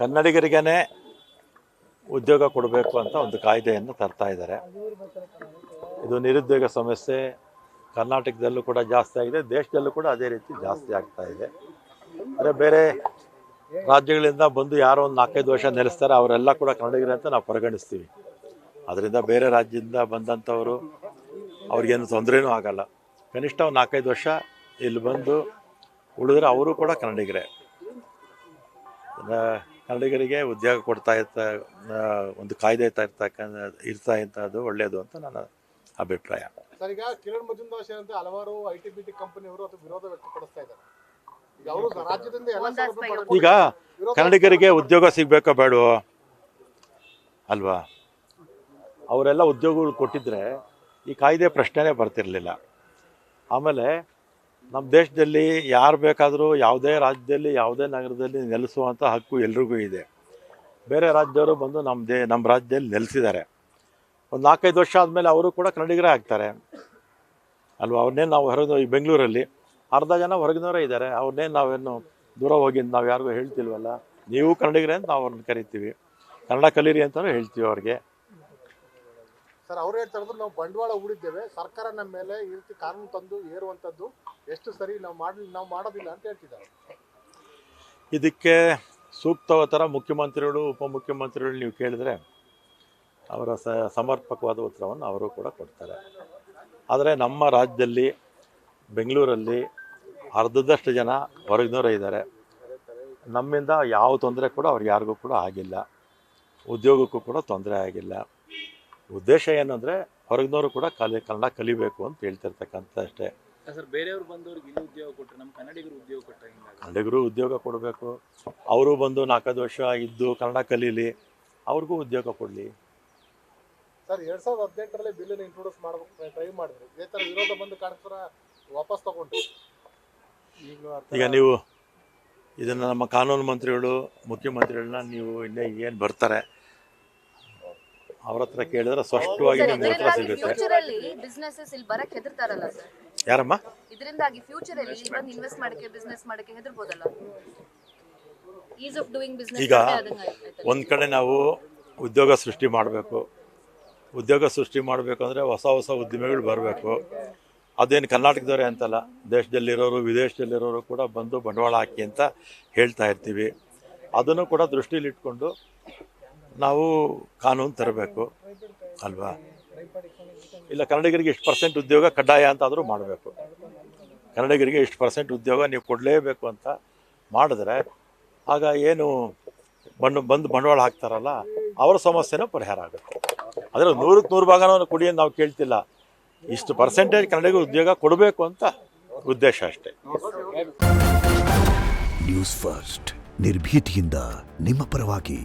ಕನ್ನಡಿಗರಿಗೇ ಉದ್ಯೋಗ ಕೊಡಬೇಕು ಅಂತ ಒಂದು ಕಾಯ್ದೆಯನ್ನು ತರ್ತಾ ಇದ್ದಾರೆ. ಇದು ನಿರುದ್ಯೋಗ ಸಮಸ್ಯೆ ಕರ್ನಾಟಕದಲ್ಲೂ ಕೂಡ ಜಾಸ್ತಿ ಆಗಿದೆ, ದೇಶದಲ್ಲೂ ಕೂಡ ಅದೇ ರೀತಿ ಜಾಸ್ತಿ ಆಗ್ತಾ ಇದೆ. ಅಂದರೆ ಬೇರೆ ರಾಜ್ಯಗಳಿಂದ ಬಂದು ಯಾರೋ ಒಂದು 4-5 ವರ್ಷ ನೆಲೆಸ್ತಾರೆ, ಅವರೆಲ್ಲ ಕೂಡ ಕನ್ನಡಿಗರೇ ಅಂತ ನಾವು ಪರಿಗಣಿಸ್ತೀವಿ. ಅದರಿಂದ ಬೇರೆ ರಾಜ್ಯದಿಂದ ಬಂದಂಥವರು ಅವ್ರಿಗೇನು ತೊಂದರೆನೂ ಆಗಲ್ಲ. ಕನಿಷ್ಠ ಒಂದು 4-5 ವರ್ಷ ಇಲ್ಲಿ ಬಂದು ಉಳಿದ್ರೆ ಅವರು ಕೂಡ ಕನ್ನಡಿಗರೇ. ಕನ್ನಡಿಗರಿಗೆ ಉದ್ಯೋಗ ಕೊಡ್ತಾ ಒಂದು ಕಾಯ್ದೆ ಇರ್ತಾ ಇಂಥದ್ದು ಒಳ್ಳೆಯದು ಅಂತ ನನ್ನ ಅಭಿಪ್ರಾಯ. ಸರ್, ಈಗ ಕಿರಣ್ ಮಜುಂದಾರ್ ಸೇರಿದಂತೆ ಹಲವಾರು ಐಟಿ ಕಂಪನಿಯವರು ಅದು ವಿರೋಧ ವ್ಯಕ್ತಪಡಿಸ್ತಾ ಇದ್ದಾರೆ. ಈಗ ಕನ್ನಡಿಗರಿಗೆ ಉದ್ಯೋಗ ಸಿಗಬೇಕೋ ಬೇಡವೋ ಅಲ್ವಾ? ಅವರೆಲ್ಲ ಉದ್ಯೋಗಗಳು ಕೊಟ್ಟಿದ್ರೆ ಈ ಕಾಯ್ದೆ ಪ್ರಶ್ನೆನೇ ಬರ್ತಿರಲಿಲ್ಲ. ಆಮೇಲೆ ನಮ್ಮ ದೇಶದಲ್ಲಿ ಯಾರು ಬೇಕಾದರೂ ಯಾವುದೇ ರಾಜ್ಯದಲ್ಲಿ ಯಾವುದೇ ನಗರದಲ್ಲಿ ನೆಲೆಸುವಂಥ ಹಕ್ಕು ಎಲ್ರಿಗೂ ಇದೆ. ಬೇರೆ ರಾಜ್ಯದವರು ಬಂದು ನಮ್ಮ ರಾಜ್ಯದಲ್ಲಿ ನೆಲೆಸಿದ್ದಾರೆ. ಒಂದು 4-5 ವರ್ಷ ಆದಮೇಲೆ ಅವರು ಕೂಡ ಕನ್ನಡಿಗರೇ ಆಗ್ತಾರೆ ಅಲ್ವಾ? ಅವ್ರನ್ನೇನು ನಾವು ಹೊರಗೆ ಈ ಬೆಂಗಳೂರಲ್ಲಿ ಅರ್ಧ ಜನ ಹೊರಗಿನವರೇ ಇದ್ದಾರೆ, ಅವ್ರನ್ನೇನು ನಾವೇನು ದೂರ ಹೋಗಿದ್ದು ನಾವು ಯಾರಿಗೂ ಹೇಳ್ತಿಲ್ವಲ್ಲ. ನೀವು ಕನ್ನಡಿಗರೇ ಅಂತ ನಾವು ಅವ್ರನ್ನ ಕರಿತೀವಿ, ಕನ್ನಡ ಕಲೀರಿ ಅಂತಲೂ ಹೇಳ್ತೀವಿ ಅವ್ರಿಗೆ. ಸರ್, ಅವ್ರು ಹೇಳ್ತಾ ಇರೋದು ನಾವು ಬಂಡವಾಳ ಹೂಡಿದ್ದೇವೆ, ಸರ್ಕಾರ ನಮ್ಮ ಮೇಲೆ ಈ ರೀತಿ ಕಾನೂನು ತಂದು ಏರುವಂಥದ್ದು ಎಷ್ಟು ಸರಿ, ನಾವು ಮಾಡೋದಿಲ್ಲ ಅಂತ ಹೇಳ್ತಿದ್ದಾರೆ. ಇದಕ್ಕೆ ಸೂಕ್ತವಾದ ಥರ ಮುಖ್ಯಮಂತ್ರಿಗಳು ಉಪಮುಖ್ಯಮಂತ್ರಿಗಳು ನೀವು ಕೇಳಿದ್ರೆ ಅವರ ಸಮರ್ಪಕವಾದ ಉತ್ತರವನ್ನು ಅವರು ಕೂಡ ಕೊಡ್ತಾರೆ. ಆದರೆ ನಮ್ಮ ರಾಜ್ಯದಲ್ಲಿ ಬೆಂಗಳೂರಲ್ಲಿ ಅರ್ಧದಷ್ಟು ಜನ ಹೊರಗಿನವರೇ ಇದ್ದಾರೆ. ನಮ್ಮಿಂದ ಯಾವ ತೊಂದರೆ ಕೂಡ ಅವ್ರಿಗೆ ಯಾರಿಗೂ ಕೂಡ ಆಗಿಲ್ಲ, ಉದ್ಯೋಗಕ್ಕೂ ಕೂಡ ತೊಂದರೆ ಆಗಿಲ್ಲ. ಉದ್ದೇಶ ಏನಂದರೆ ಹೊರಗಿನವರು ಕೂಡ ಕನ್ನಡ ಕಲಿಬೇಕು ಅಂತ ಹೇಳ್ತಿರ್ತಕ್ಕಂಥ ಅಷ್ಟೇ. ಸರ್, ಬೇರೆಯವರು ಬಂದವ್ರಿಗೆ ಇಲ್ಲಿ ಉದ್ಯೋಗ ಕೊಟ್ಟರೆ ನಮ್ಮ ಕನ್ನಡಿಗರು ಉದ್ಯೋಗ ಕೊಟ್ಟರೆ ಕನ್ನಡಿಗರು ಉದ್ಯೋಗ ಕೊಡಬೇಕು. ಅವರು ಬಂದು 4-5 ವರ್ಷ ಇದ್ದು ಕನ್ನಡ ಕಲೀಲಿ, ಅವ್ರಿಗೂ ಉದ್ಯೋಗ ಕೊಡಲಿ. ಸರ್, 2018ರಲ್ಲಿ ಬಿಲ್ ಇಂಟ್ರೊಡ್ಯೂಸ್ ಮಾಡಬೇಕು ಟ್ರೈ ಮಾಡಿದ್ರು, ಇದೇ ಥರ ವಿರೋಧ ಬಂದು ಕಾಣಿಸ್ತಾರ ವಾಪಸ್ ತಗೊಂಡು. ಈಗ ನೀವು ಇದನ್ನು ನಮ್ಮ ಕಾನೂನು ಮಂತ್ರಿಗಳು ಮುಖ್ಯಮಂತ್ರಿಗಳನ್ನ ನೀವು ಇನ್ನೇ ಏನು ಬರ್ತಾರೆ ಅವ್ರ ಹತ್ರ ಕೇಳಿದ್ರೆ ಸ್ಪಷ್ಟವಾಗಿ ನಿಮ್ಗೆ ಉತ್ತರ ಸಿಗುತ್ತೆ. ಯಾರಮ್ಮ? ಇದರಿಂದಾಗಿ ಫ್ಯೂಚರ್ ಅಲ್ಲಿ ಇಲ್ಲಿ ಬಂದು ಇನ್ವೆಸ್ಟ್ ಮಾಡಕ್ಕೆ ಬಿಸ್ನೆಸ್ ಮಾಡಕ್ಕೆ ಹೆದರ್ಬೋದಲ್ಲ? Ease of doing business. ಈಗ ಒಂದು ಕಡೆ ನಾವು ಉದ್ಯೋಗ ಸೃಷ್ಟಿ ಮಾಡಬೇಕು. ಉದ್ಯೋಗ ಸೃಷ್ಟಿ ಮಾಡಬೇಕು ಅಂದರೆ ಹೊಸ ಉದ್ಯಮಿಗಳು ಬರಬೇಕು. ಅದೇನು ಕರ್ನಾಟಕದವರೇ ಅಂತಲ್ಲ, ದೇಶದಲ್ಲಿರೋರು ವಿದೇಶದಲ್ಲಿರೋರು ಕೂಡ ಬಂದು ಬಂಡವಾಳ ಹಾಕಿ ಅಂತ ಹೇಳ್ತಾ ಇರ್ತೀವಿ. ಅದನ್ನು ಕೂಡ ದೃಷ್ಟಿಲಿಟ್ಕೊಂಡು ನಾವು ಕಾನೂನು ತರಬೇಕು ಅಲ್ವಾ? ಇಲ್ಲ ಕನ್ನಡಿಗರಿಗೆ ಇಷ್ಟು % ಉದ್ಯೋಗ ಕಡ್ಡಾಯ ಅಂತಾದರೂ ಮಾಡಬೇಕು. ಕನ್ನಡಿಗರಿಗೆ ಇಷ್ಟು % ಉದ್ಯೋಗ ನೀವು ಕೊಡಲೇಬೇಕು ಅಂತ ಮಾಡಿದ್ರೆ ಆಗ ಏನು ಬಂದು ಬಂಡವಾಳ ಹಾಕ್ತಾರಲ್ಲ ಅವರ ಸಮಸ್ಯೆನೂ ಪರಿಹಾರ ಆಗುತ್ತೆ. ಆದರೆ 100ಕ್ಕೆ 100 ಭಾಗನೂ ಕೊಡಿ ಅಂತ ನಾವು ಕೇಳ್ತಿಲ್ಲ, ಇಷ್ಟು % ಕನ್ನಡಿಗರಿಗೆ ಉದ್ಯೋಗ ಕೊಡಬೇಕು ಅಂತ ಉದ್ದೇಶ ಅಷ್ಟೇ. ನ್ಯೂಸ್ ಫಸ್ಟ್ ನಿರ್ಭೀತಿಯಿಂದ ನಿಮ್ಮ ಪರವಾಗಿ.